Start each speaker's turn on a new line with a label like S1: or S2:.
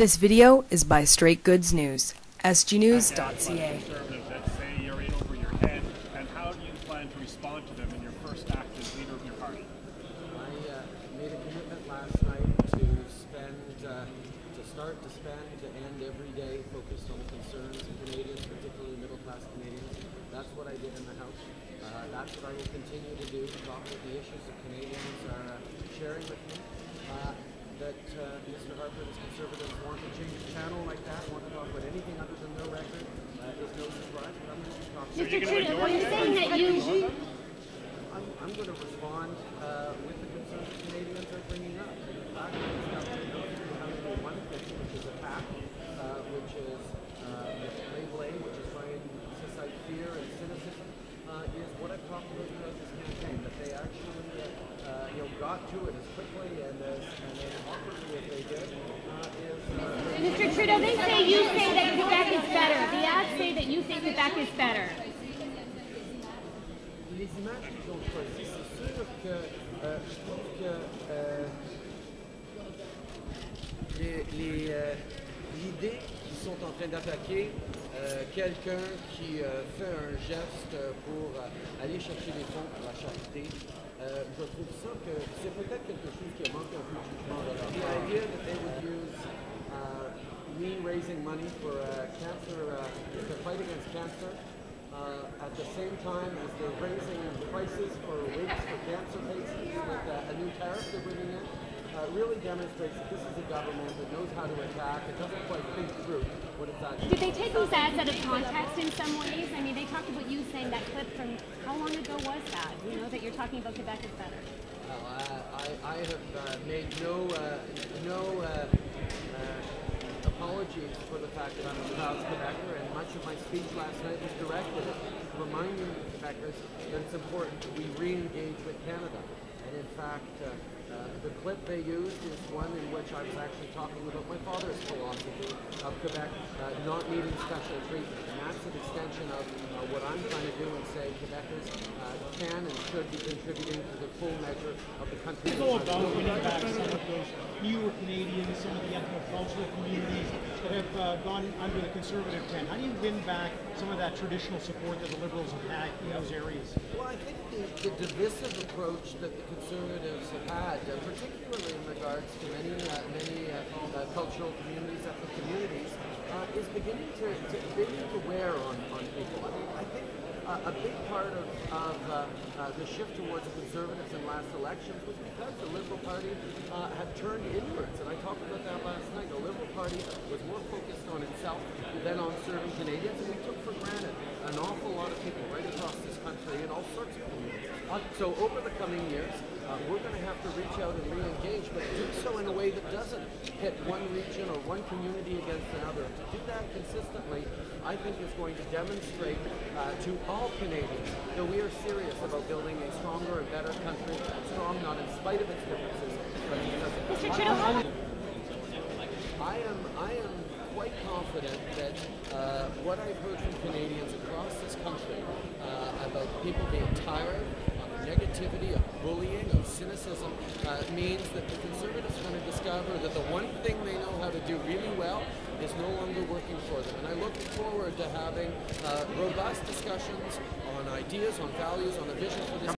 S1: This video is by Straight Goods News, SGNEws.ca.
S2: Conservatives that say you're in over your head, and how do you plan to respond to them in your first act as leader of your party?
S3: I made a commitment last night to start to spend, to end every day focused on the concerns of Canadians, particularly middle-class Canadians. That's what I did in the House. That's what I will continue to do, talk about the issues that Canadians are sharing with me. That Mr. Harper and his Conservatives want to change the channel like that, want to talk about anything other than their record, is no surprise, but I'm going to be talking
S4: Mr. Trudeau, are you saying that
S3: I'm going to respond with the concerns that Canadians are bringing up. In fact, this government knows how to do one thing, which is attack, which is labeling, which is trying to incite fear and cynicism, is what I've talked about throughout this campaign, that they actually got to it as quickly and as awkwardly as they did.
S4: Mr. Trudeau, they say you say that Quebec is better. The ads say that you think Quebec is better.
S3: Les images qu'ils ont choisies, c'est sûr que je trouve que l'idée qu'ils sont en train d'attaquer quelqu'un qui fait un geste pour aller chercher des fonds pour la charité, je trouve ça que c'est peut-être quelque chose qui manque un peu de jugement de leur part. The idea that they would use me raising money for cancer, to fight against cancer, at the same time as they're raising prices for wigs for cancer patients with a new tariff they're bringing in, really demonstrates that this is a government that knows how to attack. It doesn't quite think through what it's actually.
S4: Did they take those ads out of context in some ways? I mean, they talked about you saying that clip from how long ago was that? You know, that you're talking about Quebec is better.
S3: I have made no apologies for the fact that I'm a proud Quebecer, and much of my speech last night was directed at reminding Quebecers that it's important that we re-engage with Canada. And in fact, the clip they used is one in which I was actually talking about my father's philosophy of Quebec not needing special treatment. And that's an extension of what I'm trying to do and say Quebecers can and should be contributing to the full measure of the country.
S5: It's all about winning back some of those newer Canadians, some of the ethno-cultural communities that have gone under the Conservative tent. How do you win back some of that traditional support that the Liberals have had in those areas?
S3: Well, I think the divisive approach that the Conservatives have had, particularly in regards to many cultural communities, ethnic communities, is beginning to wear on people. I mean, I think a big part of the shift towards the Conservatives in last elections was because the Liberal Party had turned inwards, and I talked about that last night. The Liberal Party was more focused on itself than on serving Canadians, and we took for granted an awful lot of people right across this country in all sorts of communities. So over the coming years, we're going to have to reach out and re-engage, but do so in a way that doesn't hit one region or one community against another. To do that consistently, I think is going to demonstrate to all Canadians that we are serious about building a stronger and better country, strong not in spite of its differences, but because of its.
S4: Mr. Trudeau,
S3: I am quite confident that what I've heard from Canadians across this country about people being tired of negativity, of bullying, of cynicism, means that the Conservatives are going to discover that the one thing they know how to do really well is no longer working for them. And I look forward to having robust discussions on ideas, on values, on a vision for this